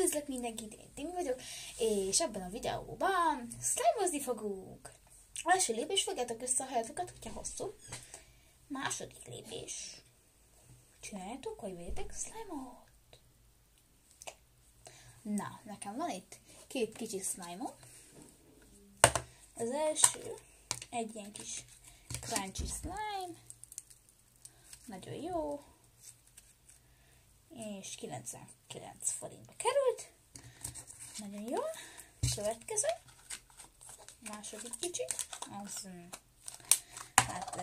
Üdvözlök mindenkit, én Timi vagyok, és ebben a videóban slime-ozni fogunk. Első lépés, fogjátok össze a hajatokat, hogyha hosszú. Második lépés. Csináljátok, hogy vegyetek slime-ot. Na, nekem van itt két kicsi slime-om. Az első, egy ilyen kis crunchy slime. Nagyon jó. És 99 forintba került. Nagyon jó. Következő. Második kicsi. Az, hát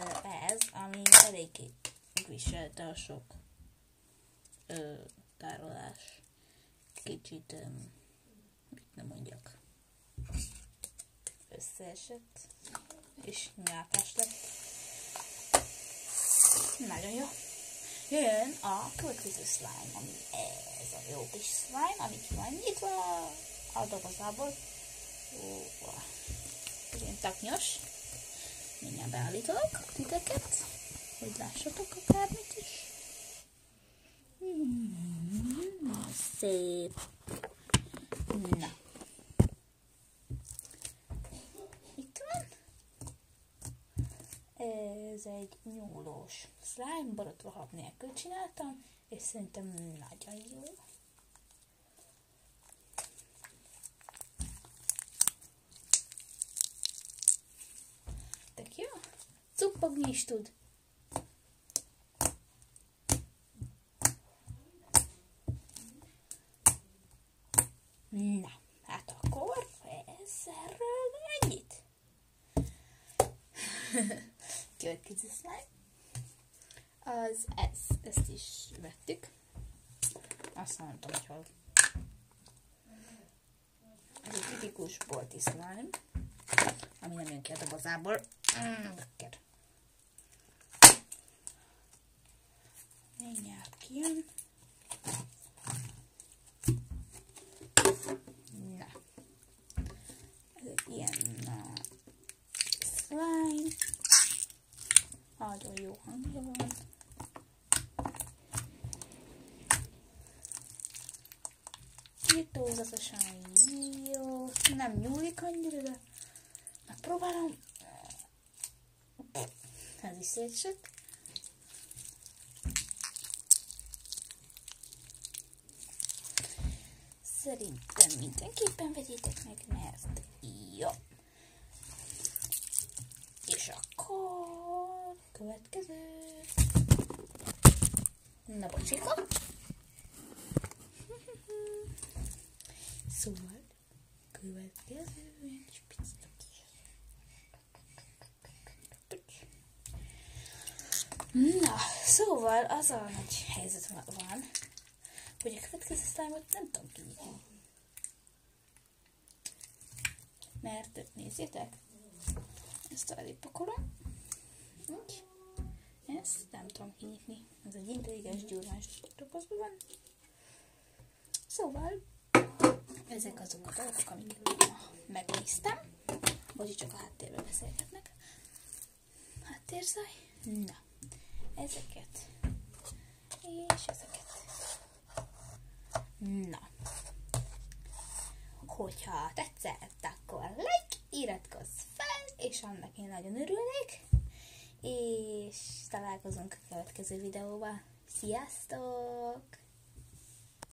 ez, ami eléggé viselte a sok tárolás. Kicsit, mit nem mondjak, összeesett, és nyálkás lett. Nagyon jó. Jön a következő slime, ami ez a jó kis slime, ami ki van nyitva a dobozából. Ilyen taknyos. Mindjárt beállítok titeket, hogy lássatok akármit is. Szép. Na. Itt van. Ez egy nyúlós slime, borotva hab nélkül csináltam, és szerintem nagyon jó. Tök jó. Cuppogni is tud. Na, hát akkor ezerről ennyit. Következő slime. Az ezt is vettük. Azt mondtam, hogy hol. Ez egy tipikus bolti slime, ami nem jön ki a dobozából. Mindjárt kijön. Na. Ez egy ilyen slime. Nagyon jó hangja van. Írtózatosan jó. Nem nyúlik annyira, de megpróbálom. Ez is szétsett. Szerintem mindenképpen vegyétek meg, mert jó. És akkor következő. Na bocsika. Szóval következő. Na, szóval az a nagy helyzet van, hogy a következő slime-ot nem tudom kinyitni. Mert nézzétek, ezt elpakolom. Úgy. Ezt nem tudom kinyitni. Ez egy intelligens gyurmás dobozban van. Szóval ezek azok a dolgok, amiket megnéztem. Bocsi, csak a háttérben beszélgetnek. Háttérzaj. Na, ezeket. És ezeket. Na. Hogyha tetszett, akkor like, iratkozz fel, és annak én nagyon örülnék. És találkozunk a következő videóban. Sziasztok!